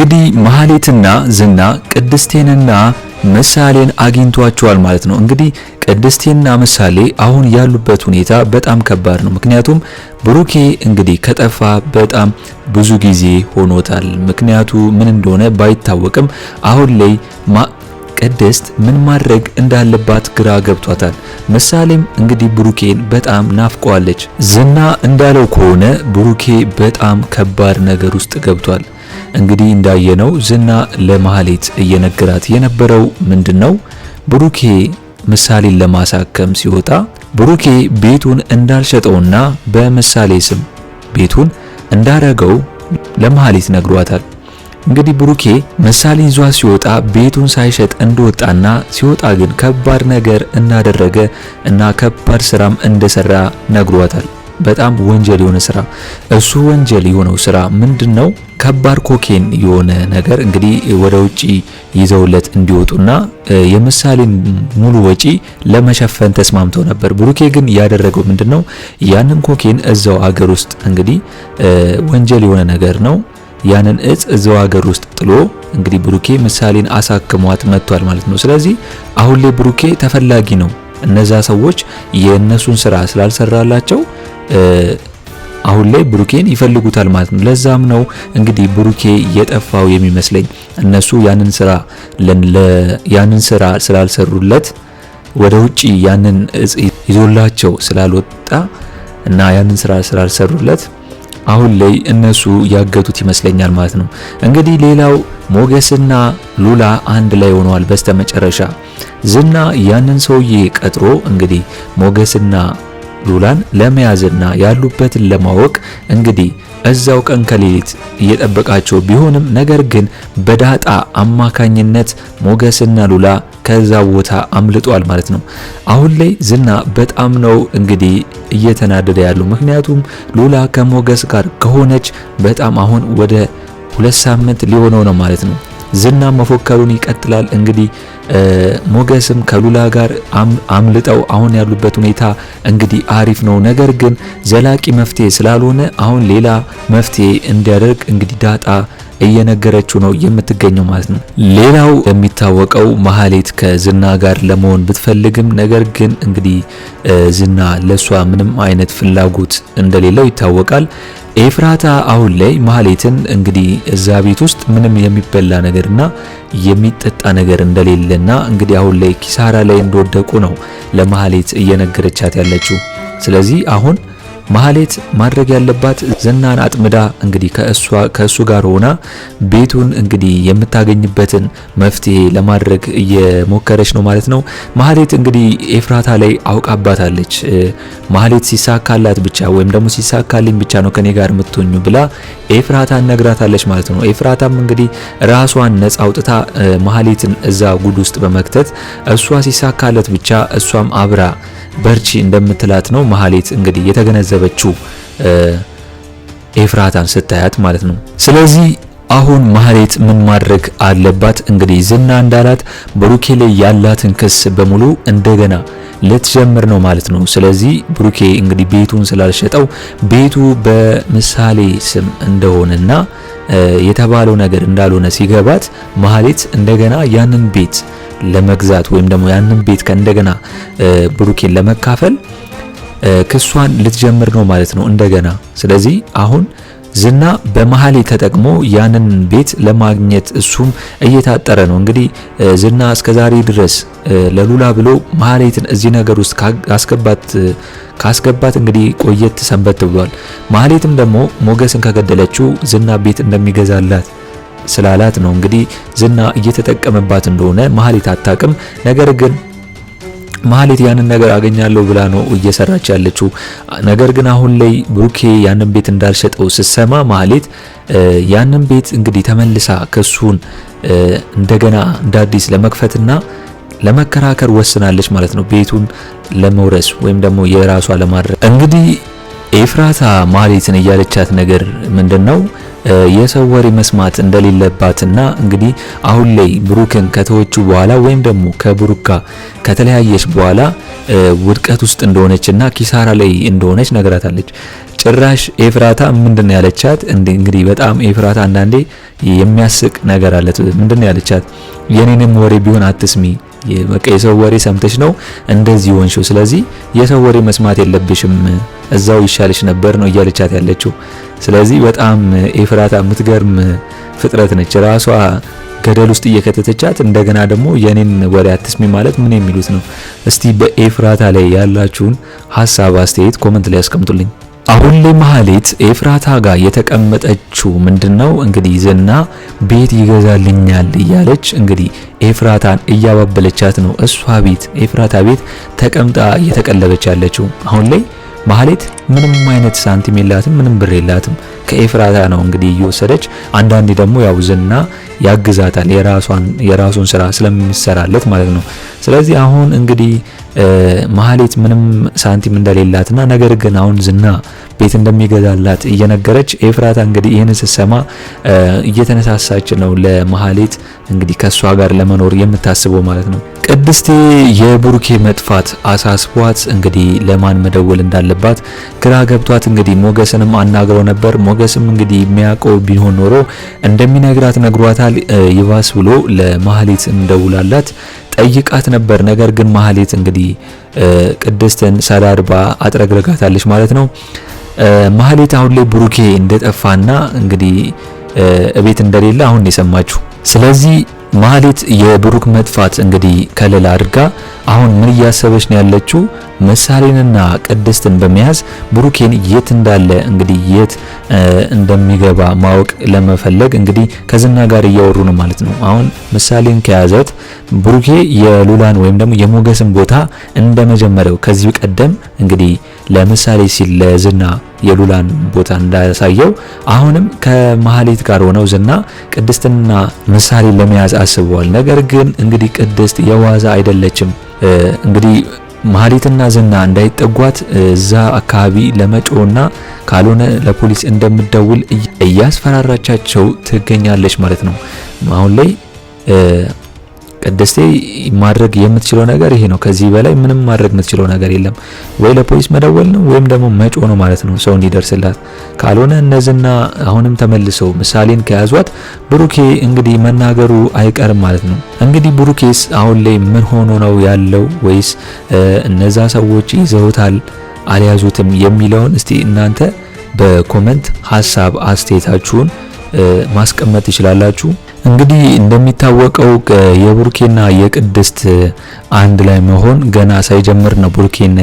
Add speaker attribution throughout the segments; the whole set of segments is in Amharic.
Speaker 1: እንግዲህ ማህሌትና ዝና ቅድስቴንና ምሳሌን አግኝቷቸዋል ማለት ነው። እንግዲህ ቅድስቴንና ምሳሌ አሁን ያሉበት ሁኔታ በጣም ከባድ ነው። ምክንያቱም ብሩኬ እንግዲህ ከጠፋ በጣም ብዙ ጊዜ ሆኖታል። ምክንያቱ ምን እንደሆነ ባይታወቅም አሁን ላይ ቅድስት ምን ማድረግ እንዳለባት ግራ ገብቷታል። ምሳሌም እንግዲህ ብሩኬን በጣም ናፍቀዋለች። ዝና እንዳለው ከሆነ ብሩኬ በጣም ከባድ ነገር ውስጥ ገብቷል። እንግዲህ እንዳየነው ዝና ለማህሌት እየነገራት የነበረው ምንድነው? ብሩኬ ምሳሌን ለማሳከም ሲወጣ ብሩኬ ቤቱን እንዳልሸጠውና በምሳሌ ስም ቤቱን እንዳረገው ለማህሌት ነግሯታል። እንግዲህ ብሩኬ ምሳሌ ይዟ ሲወጣ ቤቱን ሳይሸጥ እንደወጣና ሲወጣ ግን ከባድ ነገር እንዳደረገ እና ከባድ ስራም እንደሰራ ነግሯታል። በጣም ወንጀል የሆነ ስራ። እሱ ወንጀል የሆነው ስራ ምንድነው? ከባድ ኮኬን የሆነ ነገር እንግዲህ ወደ ውጪ ይዘውለት እንዲወጡና የምሳሌን ሙሉ ወጪ ለመሸፈን ተስማምተው ነበር። ብሩኬ ግን ያደረገው ምንድነው? ያንን ኮኬን እዛው ሀገር ውስጥ እንግዲህ ወንጀል የሆነ ነገር ነው። ያንን እጽ እዛው ሀገር ውስጥ ጥሎ እንግዲህ ብሩኬ ምሳሌን አሳክሟት መጥቷል ማለት ነው። ስለዚህ አሁን ላይ ብሩኬ ተፈላጊ ነው። እነዛ ሰዎች የነሱን ስራ ስላልሰራላቸው አሁን ላይ ብሩኬን ይፈልጉታል ማለት ነው። ለዛም ነው እንግዲህ ብሩኬ የጠፋው የሚመስለኝ። እነሱ ያንን ስራ ስላልሰሩለት ወደ ውጪ ያንን እጽ ይዞላቸው ስላልወጣ እና ያንን ስራ ስላልሰሩለት አሁን ላይ እነሱ ያገቱት ይመስለኛል ማለት ነው። እንግዲህ ሌላው ሞገስና ሉላ አንድ ላይ ሆነዋል በስተመጨረሻ። ዝና ያንን ሰውዬ ቀጥሮ እንግዲህ ሞገስና ሉላን ለመያዝና ያሉበትን ለማወቅ እንግዲህ እዛው ቀን ከሌሊት እየጠበቃቸው ቢሆንም ነገር ግን በዳጣ አማካኝነት ሞገስና ሉላ ከዛ ቦታ አምልጧል ማለት ነው። አሁን ላይ ዝና በጣም ነው እንግዲህ እየተናደደ ያለው። ምክንያቱም ሉላ ከሞገስ ጋር ከሆነች በጣም አሁን ወደ 2 ሳምንት ሊሆነው ነው ማለት ነው። ዝና መፎከሩን ይቀጥላል። እንግዲህ ሞገስም ከሉላ ጋር አምልጠው አሁን ያሉበት ሁኔታ እንግዲህ አሪፍ ነው። ነገር ግን ዘላቂ መፍትሄ ስላልሆነ አሁን ሌላ መፍትሄ እንዲያደርግ እንግዲህ ዳጣ እየነገረችው ነው የምትገኘው ማለት ነው። ሌላው የሚታወቀው ማህሌት ከዝና ጋር ለመሆን ብትፈልግም ነገር ግን እንግዲህ ዝና ለሷ ምንም አይነት ፍላጎት እንደሌለው ይታወቃል። ኤፍራታ አሁን ላይ ማህሌትን እንግዲህ እዛ ቤት ውስጥ ምንም የሚበላ ነገርና የሚጠጣ ነገር እንደሌለና እንግዲህ አሁን ላይ ኪሳራ ላይ እንደወደቁ ነው ለማህሌት እየነገረቻት ያለችው። ስለዚህ አሁን ማህሌት ማድረግ ያለባት ዝናን አጥምዳ እንግዲህ ከእሱ ጋር ሆና ቤቱን እንግዲህ የምታገኝበትን መፍትሄ ለማድረግ እየሞከረች ነው ማለት ነው። ማህሌት እንግዲህ ኤፍራታ ላይ አውቃባታለች። ማህሌት ሲሳካላት ብቻ ወይም ደግሞ ሲሳካልኝ ብቻ ነው ከኔ ጋር የምትሆኙ ብላ ኤፍራታን ነግራታለች ማለት ነው። ኤፍራታም እንግዲህ ራሷን ነጻ አውጥታ ማህሌትን እዛ ጉድ ውስጥ በመክተት እሷ ሲሳካለት ብቻ እሷም አብራ በርቺ እንደምትላት ነው ማህሌት እንግዲህ የተገነዘበችው ኤፍራታን ስታያት ማለት ነው። ስለዚህ አሁን ማህሌት ምን ማድረግ አለባት? እንግዲህ ዝና እንዳላት ብሩኬ ላይ ያላትን ክስ በሙሉ እንደገና ልትጀምር ነው ማለት ነው። ስለዚህ ብሩኬ እንግዲህ ቤቱን ስላልሸጠው ቤቱ በምሳሌ ስም እንደሆነና የተባለው ነገር እንዳልሆነ ሲገባት ማህሌት እንደገና ያንን ቤት ለመግዛት ወይም ደግሞ ያንን ቤት ከእንደገና ብሩኬን ለመካፈል ክሷን ልትጀምር ነው ማለት ነው እንደገና። ስለዚህ አሁን ዝና በማህሌት ተጠቅሞ ያንን ቤት ለማግኘት እሱም እየታጠረ ነው። እንግዲህ ዝና እስከዛሬ ድረስ ለሉላ ብሎ ማህሌትን እዚህ ነገር ውስጥ ካስገባት እንግዲህ ቆየት ሰንበት ብሏል። ማህሌትም ደግሞ ሞገስን ከገደለችው ዝና ቤት እንደሚገዛላት ስላላት ነው እንግዲህ ዝና እየተጠቀመባት እንደሆነ ማህሌት አታውቅም። ነገር ግን ማህሌት ያንን ነገር አገኛለሁ ብላ ነው እየሰራች ያለችው። ነገር ግን አሁን ላይ ብሩኬ ያንን ቤት እንዳልሸጠው ስትሰማ ማህሌት ያንን ቤት እንግዲህ ተመልሳ ክሱን እንደገና እንዳዲስ ለመክፈትና ለመከራከር ወስናለች ማለት ነው። ቤቱን ለመውረስ ወይም ደግሞ የራሷ ለማድረግ እንግዲህ ኤፍራታ ማህሌትን እያለቻት ነገር ምንድነው? የሰው ወሬ መስማት እንደሌለባትና እንግዲህ አሁን ላይ ብሩክን ከተወቹ በኋላ ወይም ደግሞ ከብሩክ ጋር ከተለያየች በኋላ ውድቀት ውስጥ እንደሆነችና ኪሳራ ላይ እንደሆነች ነግራታለች። ጭራሽ ኤፍራታ ምንድነው ያለቻት? እንግዲህ በጣም ኤፍራታ አንዳንዴ የሚያስቅ ነገር አለት። ምንድነው ያለቻት? የኔንም ወሬ ቢሆን አትስሚ፣ በቃ የሰው ወሬ ሰምተሽ ነው እንደዚህ ሆንሽው፣ ስለዚህ የሰው ወሬ መስማት የለብሽም፣ እዛው ይሻልሽ ነበር ነው እያለቻት ያለችው። ስለዚህ በጣም ኤፍራታ የምትገርም ፍጥረት ነች። ራሷ ገደል ውስጥ እየከተተቻት እንደገና ደግሞ የኔን ወሬ አትስሚ ማለት ምን የሚሉት ነው? እስቲ በኤፍራታ ላይ ያላችሁን ሀሳብ አስተያየት ኮሜንት ላይ አስቀምጡልኝ። አሁን ላይ ማህሌት ኤፍራታ ጋር የተቀመጠችው ምንድነው እንግዲህ ዝና ቤት ይገዛልኛል እያለች እንግዲህ ኤፍራታን እያባበለቻት ነው። እሷ ቤት ኤፍራታ ቤት ተቀምጣ እየተቀለበች ያለችው። አሁን ላይ ማህሌት ምንም አይነት ሳንቲም የላትም፣ ምንም ብር የላትም። ከኤፍራታ ነው እንግዲህ እየወሰደች፣ አንዳንዴ ደግሞ ያው ዝና ያግዛታል የራሱን ስራ ስለሚሰራለት ማለት ነው። ስለዚህ አሁን እንግዲህ ማህሌት ምንም ሳንቲም እንደሌላትና ነገር ግን አሁን ዝና ቤት እንደሚገዛላት እየነገረች ኤፍራታ እንግዲህ ይህን ስትሰማ እየተነሳሳች ነው ለማህሌት እንግዲህ ከሷ ጋር ለመኖር የምታስበው ማለት ነው። ቅድስቴ የብሩኬ መጥፋት አሳስቧት እንግዲህ ለማን መደወል እንዳለባት ግራ ገብቷት እንግዲህ ሞገስንም አናግረው ነበር። ሞገስም እንግዲህ የሚያውቀው ቢሆን ኖሮ እንደሚነግራት ነግሯታል። ይባስ ብሎ ለማህሌት እንደውላላት ጠይቃት ነበር። ነገር ግን ማህሌት እንግዲህ ቅድስትን ሰዳድባ አጥረግረጋታለች ማለት ነው። ማህሌት አሁን ላይ ብሩኬ እንደጠፋና እንግዲህ እቤት እንደሌለ አሁን የሰማችሁ። ስለዚህ ማህሌት የብሩክ መጥፋት እንግዲህ ከለላ አድርጋ አሁን ምን እያሰበች ነው ያለችው? ምሳሌንና ቅድስትን በመያዝ ብሩኬን የት እንዳለ እንግዲህ የት እንደሚገባ ማወቅ ለመፈለግ እንግዲህ ከዝና ጋር እያወሩ ነው ማለት ነው። አሁን ምሳሌን ከያዘት ብሩኬ የሉላን ወይም ደግሞ የሞገስን ቦታ እንደመጀመሪያው ከዚህ ቀደም እንግዲህ ለምሳሌ ሲል ለዝና የሉላን ቦታ እንዳያሳየው አሁንም ከማህሌት ጋር ሆነው ዝና ቅድስትና ምሳሌን ለመያዝ አስበዋል። ነገር ግን እንግዲህ ቅድስት የዋዛ አይደለችም። እንግዲህ ማህሌትና ዝና እንዳይጠጓት እዛ አካባቢ ለመጮና ካልሆነ ለፖሊስ እንደምትደውል እያስፈራራቻቸው ትገኛለች ማለት ነው። አሁን ላይ ቅድስቴ ማድረግ የምትችለው ነገር ይሄ ነው። ከዚህ በላይ ምንም ማድረግ የምትችለው ነገር የለም። ወይ ለፖሊስ መደወል ነው ወይም ደግሞ መጮ ነው ማለት ነው፣ ሰው እንዲደርስላት። ካልሆነ እነዚህና አሁንም ተመልሰው ምሳሌን ከያዟት ብሩኬ እንግዲህ መናገሩ አይቀርም ማለት ነው። እንግዲህ ብሩኬስ አሁን ላይ ምን ሆኖ ነው ያለው? ወይስ እነዛ ሰዎች ይዘውታል አልያዙትም የሚለውን እስቲ እናንተ በኮመንት ሀሳብ አስተያየታችሁን ማስቀመጥ ትችላላችሁ። እንግዲህ እንደሚታወቀው የብሩኬና የቅድስት አንድ ላይ መሆን ገና ሳይጀምር ነው ብሩኬን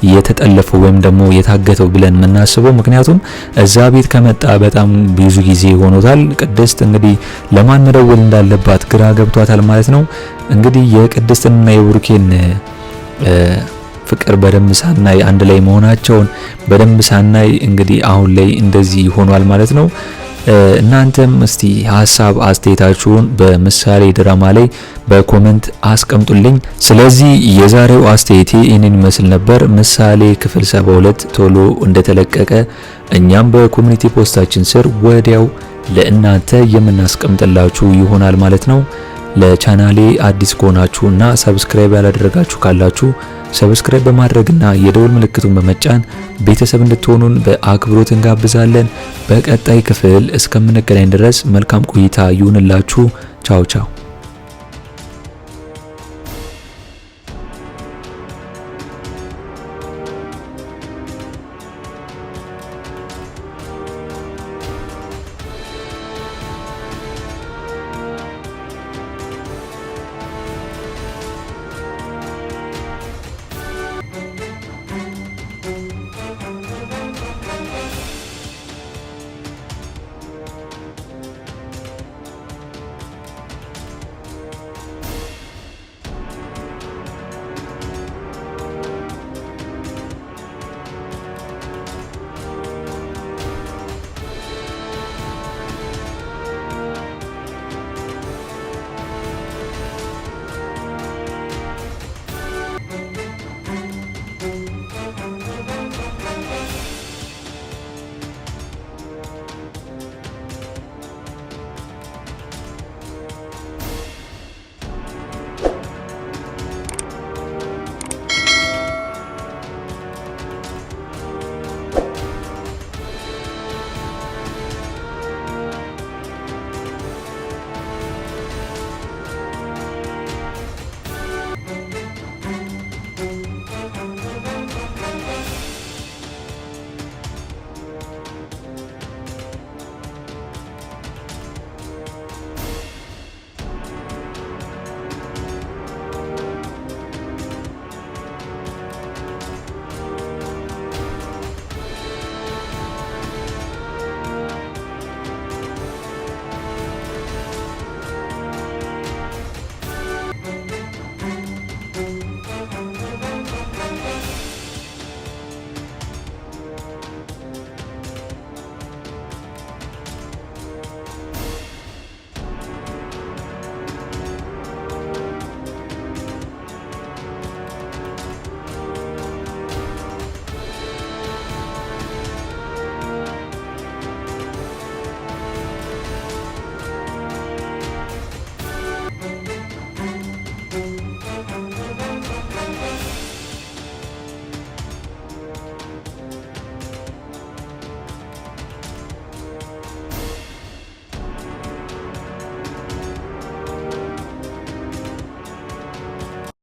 Speaker 1: የተጠለፈው ወይም ደግሞ የታገተው ብለን የምናስበው። ምክንያቱም እዛ ቤት ከመጣ በጣም ብዙ ጊዜ ሆኖታል። ቅድስት እንግዲህ ለማን መደወል እንዳለባት ግራ ገብቷታል ማለት ነው። እንግዲህ የቅድስትና የብሩኬን ፍቅር በደንብ ሳናይ አንድ ላይ መሆናቸውን በደንብ ሳናይ እንግዲህ አሁን ላይ እንደዚህ ሆኗል ማለት ነው። እናንተም እስቲ ሀሳብ አስተያየታችሁን በምሳሌ ድራማ ላይ በኮሜንት አስቀምጡልኝ። ስለዚህ የዛሬው አስተያየቴ ይህንን ይመስል ነበር። ምሳሌ ክፍል 72 ቶሎ እንደተለቀቀ እኛም በኮሚኒቲ ፖስታችን ስር ወዲያው ለእናንተ የምናስቀምጥላችሁ ይሆናል ማለት ነው። ለቻናሌ አዲስ ከሆናችሁና ሰብስክራይብ ያላደረጋችሁ ካላችሁ ሰብስክራይብ በማድረግና የደወል ምልክቱን በመጫን ቤተሰብ እንድትሆኑን በአክብሮት እንጋብዛለን። በቀጣይ ክፍል እስከምንገናኝ ድረስ መልካም ቆይታ ይሁንላችሁ። ቻው ቻው።